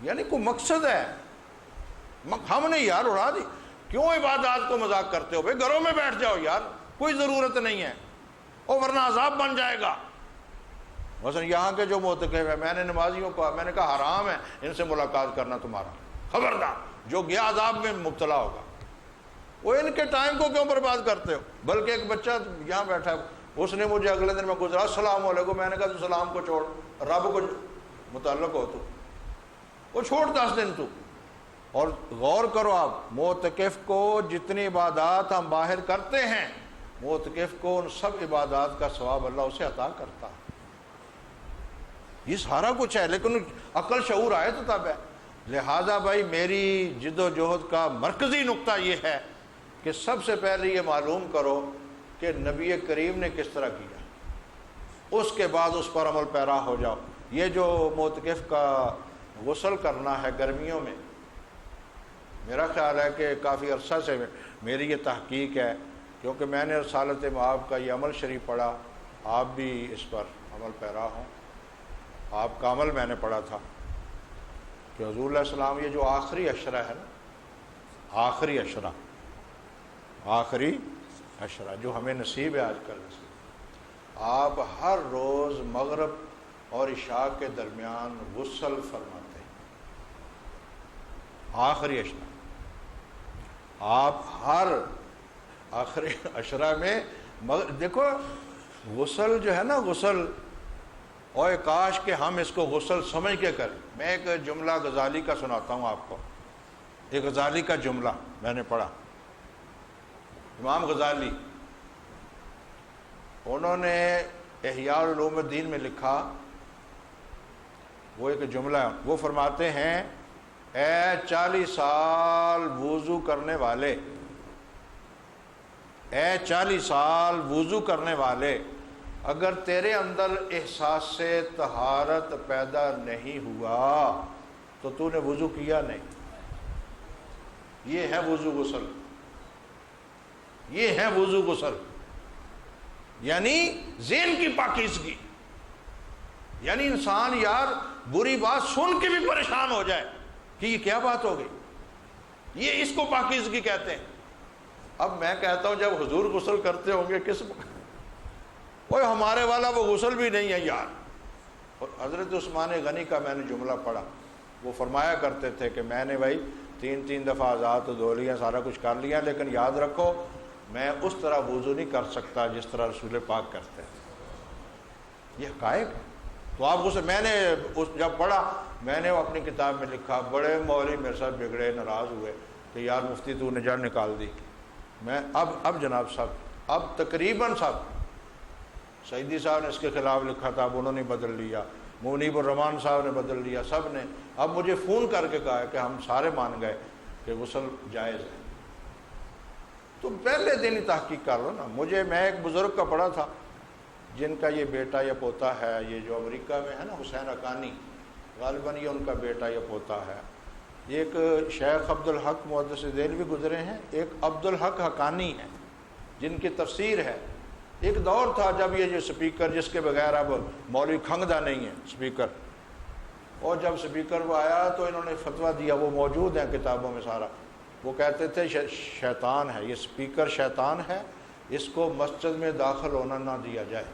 یعنی کوئی مقصد ہے. ہم نے یار اڑا دی. کیوں عبادات کو مذاق کرتے ہو بھائی؟ گھروں میں بیٹھ جاؤ یار, کوئی ضرورت نہیں ہے, اور ورنہ عذاب بن جائے گا. مثلا یہاں کے جو معتکف ہیں, میں نے نمازیوں کو میں نے کہا حرام ہے ان سے ملاقات کرنا تمہارا, خبردار, جو گیا عذاب میں مبتلا ہوگا. وہ ان کے ٹائم کو کیوں برباد کرتے ہو؟ بلکہ ایک بچہ یہاں بیٹھا ہے, اس نے مجھے اگلے دن میں گزرا, السلام علیکم. میں نے کہا تو سلام کو چھوڑ, رب کو متعلق ہو تو وہ چھوڑ 10 دن تو. اور غور کرو آپ, معتکف کو جتنی عبادات ہم باہر کرتے ہیں, معتکف کو ان سب عبادات کا ثواب اللہ اسے عطا کرتا ہے. یہ سارا کچھ ہے, لیکن عقل شعور آئے تو تب ہے. لہذا بھائی میری جد و جہد کا مرکزی نقطہ یہ ہے کہ سب سے پہلے یہ معلوم کرو کہ نبی کریم نے کس طرح کیا, اس کے بعد اس پر عمل پیرا ہو جاؤ. یہ جو معتکف کا غسل کرنا ہے گرمیوں میں, میرا خیال ہے کہ کافی عرصہ سے میری یہ تحقیق ہے, کیونکہ میں نے رسالت معاب کا یہ عمل شریف پڑھا, آپ بھی اس پر عمل پیرا ہوں. آپ کا عمل میں نے پڑھا تھا کہ حضور علیہ السلام یہ جو آخری عشرہ ہے نا, آخری عشرہ جو ہمیں نصیب ہے آج کل, آپ ہر روز مغرب اور عشاء کے درمیان غسل فرماتے ہیں. آخری عشرہ آپ ہر آخری عشرہ میں دیکھو غسل جو ہے نا, غسل, اور کاش کہ ہم اس کو غسل سمجھ کے کریں. میں ایک جملہ غزالی کا سناتا ہوں آپ کو. ایک غزالی کا جملہ میں نے پڑھا, امام غزالی, انہوں نے احیاء علوم الدین میں لکھا, وہ ایک جملہ, وہ فرماتے ہیں, اے 40 سال وضو کرنے والے, اے 40 سال وضو کرنے والے, اگر تیرے اندر احساس سے طہارت پیدا نہیں ہوا تو تو نے وضو کیا نہیں. یہ ہے وضو غسل, یہ ہے وضو غسل, یعنی ذہن کی پاکیزگی. یعنی انسان یار بری بات سن کے بھی پریشان ہو جائے کہ یہ کیا بات ہو گئی, یہ اس کو پاکیزگی کہتے ہیں. اب میں کہتا ہوں جب حضور غسل کرتے ہوں گے کس, وہ ہمارے والا وہ غسل بھی نہیں ہے یار. اور حضرت عثمان غنی کا میں نے جملہ پڑھا, وہ فرمایا کرتے تھے کہ میں نے بھائی 3 دفعہ آزاد دھو لیا, سارا کچھ کر لیا, لیکن یاد رکھو میں اس طرح وضو نہیں کر سکتا جس طرح رسول پاک کرتے ہیں. یہ حقائق ہے. تو آپ غسل, میں نے جب پڑھا, میں نے اپنی کتاب میں لکھا, بڑے مولوی میرے ساتھ بگڑے, ناراض ہوئے کہ یار مفتی تو نے جان نکال دی. میں اب جناب صاحب, اب تقریباً صاحب سعیدی صاحب نے اس کے خلاف لکھا تھا, اب انہوں نے بدل لیا, منیب الرحمان صاحب نے بدل لیا, سب نے اب مجھے فون کر کے کہا کہ ہم سارے مان گئے کہ غسل جائز ہے. تو پہلے دن ہی تحقیق کر لو نا. میں ایک بزرگ کا پڑھا تھا جن کا یہ بیٹا یا پوتا ہے, یہ جو امریکہ میں ہے نا حسین حقانی, غالباً یہ ان کا بیٹا یا پوتا ہے. ایک شیخ عبدالحق محدث دہلوی گزرے ہیں, ایک عبدالحق حقانی ہیں جن کی تفسیر ہے. ایک دور تھا جب یہ جو سپیکر جس کے بغیر اب مولوی کھنگدا نہیں ہے سپیکر, اور جب سپیکر وہ آیا تو انہوں نے فتویٰ دیا, وہ موجود ہیں کتابوں میں سارا. وہ کہتے تھے شیطان ہے, یہ سپیکر شیطان ہے, اس کو مسجد میں داخل ہونا نہ دیا جائے.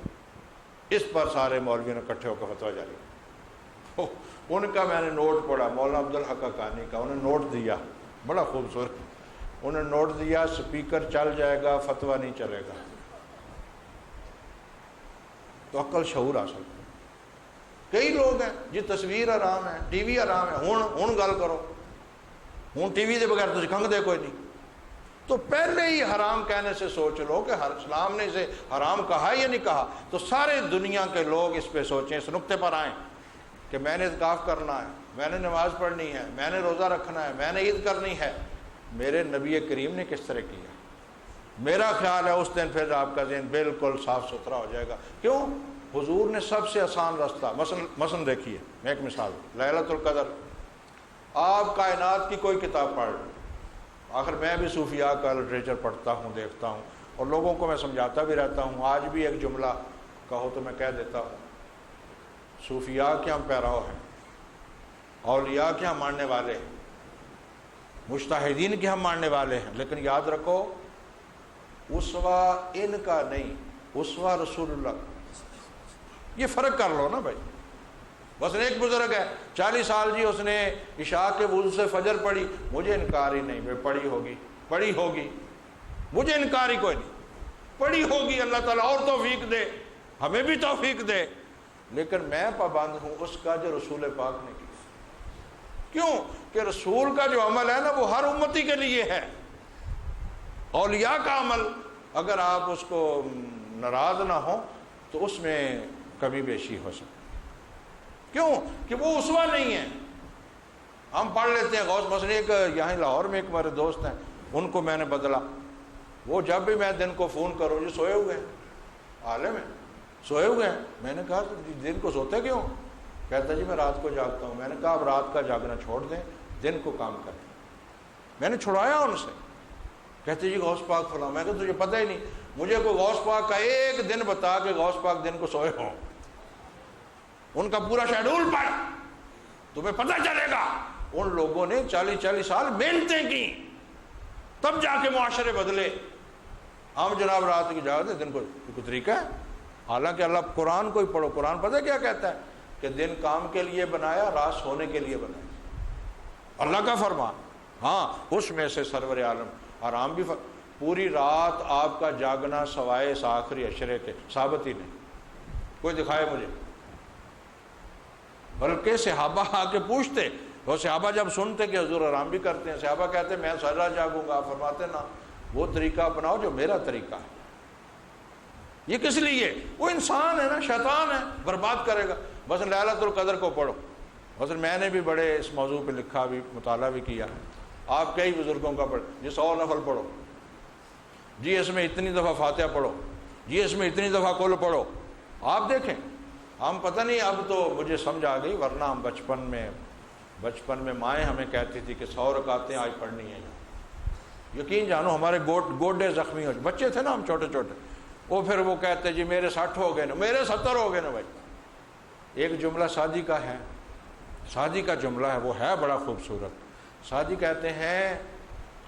اس پر سارے مولویوں نے اکٹھے ہو کر فتویٰ جاری. ان کا میں نے نوٹ پڑھا, مولانا عبدالحق حقانی کا, انہوں نے نوٹ دیا بڑا خوبصورت. انہوں نے نوٹ دیا سپیکر چل جائے گا, فتویٰ نہیں چلے گا. تو عقل شعور حاصل. کئی لوگ ہیں جی تصویر آرام ہے, ٹی وی آرام ہے, ہوں گل کرو, ہوں ٹی وی دے بغیر تو کھنگ دے کوئی نہیں. تو پہلے ہی حرام کہنے سے سوچ لو کہ ہر اسلام نے اسے حرام کہا یا نہیں کہا. تو سارے دنیا کے لوگ اس پہ سوچیں, اس نقطے پر آئیں کہ میں نے اعتکاف کرنا ہے, میں نے نماز پڑھنی ہے, میں نے روزہ رکھنا ہے, میں نے عید کرنی ہے. میرے نبی کریم نے کس طرح کیا؟ میرا خیال ہے اس دن پھر آپ کا ذہن بالکل صاف ستھرا ہو جائے گا. کیوں؟ حضور نے سب سے آسان راستہ, مثلا دیکھیے, میں ایک مثال, لیلۃ القدر. آپ کائنات کی کوئی کتاب پڑھ لیں, آخر میں بھی صوفیاء کا لٹریچر پڑھتا ہوں, دیکھتا ہوں, اور لوگوں کو میں سمجھاتا بھی رہتا ہوں. آج بھی ایک جملہ کہو تو میں کہہ دیتا ہوں, صوفیاء کے ہم پیراو ہیں, اولیاء کے ہم ماننے والے ہیں، مجتہدین کے ہم ماننے والے ہیں، لیکن یاد رکھو اسوہ ان کا نہیں، اسوہ رسول اللہ۔ یہ فرق کر لو نا بھائی۔ بس ایک بزرگ ہے 40 سال جی، اس نے عشاء کے وضو سے فجر پڑھی، مجھے انکار ہی نہیں، میں پڑھی ہوگی، مجھے انکار ہی کوئی نہیں، پڑھی ہوگی، اللہ تعالیٰ اور توفیق دے، ہمیں بھی توفیق دے، لیکن میں پابند ہوں اس کا جو رسول پاک نے کی۔ کیوں کہ رسول کا جو عمل ہے نا وہ ہر امتی کے لیے ہے۔ اولیاء کا عمل اگر آپ اس کو ناراض نہ ہوں تو اس میں کمی بیشی ہو سکتی، کیوں کہ وہ اسوہ نہیں ہے۔ ہم پڑھ لیتے ہیں غوث، مثلا ایک یہاں لاہور میں ایک ہمارے دوست ہیں، ان کو میں نے بدلا، وہ جب بھی میں دن کو فون کروں جی سوئے ہوئے ہیں، عالم ہیں، سوئے ہوئے ہیں۔ میں نے کہا دن کو سوتے کیوں؟ کہتا جی میں رات کو جاگتا ہوں۔ میں نے کہا اب رات کا جاگنا چھوڑ دیں، دن کو کام کریں۔ میں نے چھڑایا ان سے، کہتے جی غوث پاک فلاں۔ میں کہا تجھے پتہ ہی نہیں، مجھے کوئی غوث پاک کا ایک دن بتا کہ غوث پاک دن کو سوئے ہوں، ان کا پورا شیڈول پڑھ، تمہیں پتہ چلے گا۔ ان لوگوں نے 40 سال محنتیں کی، تب جا کے معاشرے بدلے۔ ہم جناب رات کی جاگتے دن کو کوئی طریقہ ہے؟ حالانکہ اللہ قرآن کو ہی پڑھو، قرآن پتہ کیا کہتا ہے کہ دن کام کے لیے بنایا، رات سونے کے لیے بنایا، اللہ کا فرمان۔ ہاں اس میں سے سرور عالم آرام بھی پوری رات آپ کا جاگنا سوائے اس آخری عشرے کے ثابت ہی نہیں، کوئی دکھائے مجھے۔ بلکہ صحابہ آ کے پوچھتے، وہ صحابہ جب سنتے کہ حضور آرام بھی کرتے ہیں، صحابہ کہتے میں ساری رات جاگوں گا، آپ فرماتے نا وہ طریقہ اپناؤ جو میرا طریقہ ہے۔ یہ کس لیے؟ وہ انسان ہے نا، شیطان ہے، برباد کرے گا۔ بس لیلۃ القدر کو پڑھو، بس میں نے بھی بڑے اس موضوع پہ لکھا بھی، مطالعہ بھی کیا، آپ کئی بزرگوں کا پڑھ، جی 100 نفل پڑھو، جی اس میں اتنی دفعہ فاتحہ پڑھو، جی اس میں اتنی دفعہ کل پڑھو۔ آپ دیکھیں ہم پتہ نہیں، اب تو مجھے سمجھ آ گئی، ورنہ ہم بچپن میں مائیں ہمیں کہتی تھی کہ 100 رکعتیں آج پڑھنی ہیں۔ یقین جانو ہمارے گوڈے زخمی ہو، بچے تھے نا ہم چھوٹے چھوٹے، وہ پھر وہ کہتے جی میرے 60 ہو گئے نا، میرے 70 ہو گئے نا بھائی۔ ایک جملہ سعدی کا ہے، سعدی کا جملہ ہے، وہ ہے بڑا خوبصورت۔ سعدی کہتے ہیں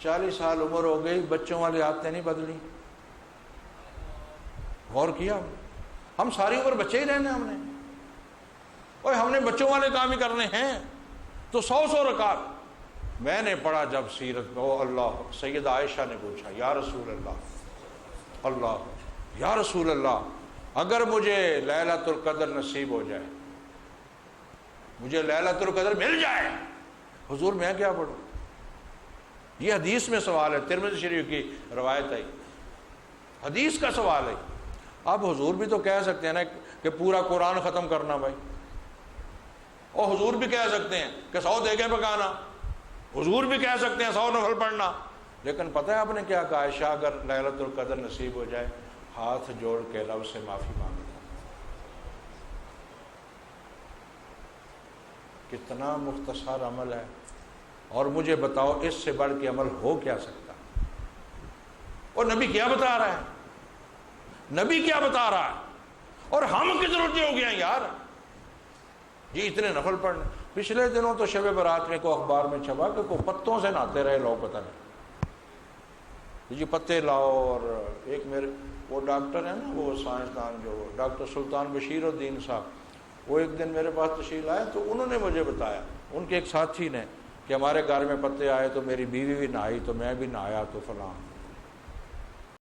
40 سال عمر ہو گئی، بچوں والی عادتیں نہیں بدلی۔ غور کیا؟ ہم ساری عمر بچے ہی رہنے، ہم نے بچوں والے کام ہی کرنے ہیں۔ تو 100 رکعت میں نے پڑھا جب سیرت میں، او اللہ، سیدہ عائشہ نے پوچھا یا رسول اللہ، یا رسول اللہ، اگر مجھے لیلۃ القدر نصیب ہو جائے، مجھے لیلۃ القدر مل جائے، حضور میں کیا پڑھوں؟ یہ حدیث میں سوال ہے، ترمذی شریف کی روایت ہے، حدیث کا سوال ہے۔ اب حضور بھی تو کہہ سکتے ہیں نا کہ پورا قرآن ختم کرنا بھائی، اور حضور بھی کہہ سکتے ہیں کہ 100 دیگیں پکانا، حضور بھی کہہ سکتے ہیں 100 نفل پڑھنا، لیکن پتہ ہے آپ نے کیا کہا؟ عائشہ اگر لیلۃ القدر نصیب ہو جائے ہاتھ جوڑ کے رب سے معافی مانگتا۔ کتنا مختصر عمل ہے، اور مجھے بتاؤ اس سے بڑھ کے عمل ہو کیا سکتا؟ اور نبی کیا بتا رہا ہے؟ نبی کیا بتا رہا ہے؟ اور ہم کس روٹی ہو گئے ہیں یار جی اتنے نفل پڑھنے۔ پچھلے دنوں تو شب برات میں کو اخبار میں چھپا کہ کو پتوں سے نہاتے رہے لوگ، پتہ نہیں جی پتے لاؤ۔ اور ایک میرے وہ ڈاکٹر ہیں نا، وہ سائنسدان، جو ڈاکٹر سلطان بشیر الدین صاحب، وہ ایک دن میرے پاس تشریف لائے تو انہوں نے مجھے بتایا، ان کے ایک ساتھی نے، کہ ہمارے گھر میں پتے آئے تو میری بیوی بھی نہائی تو میں بھی نہایا تو فلاں۔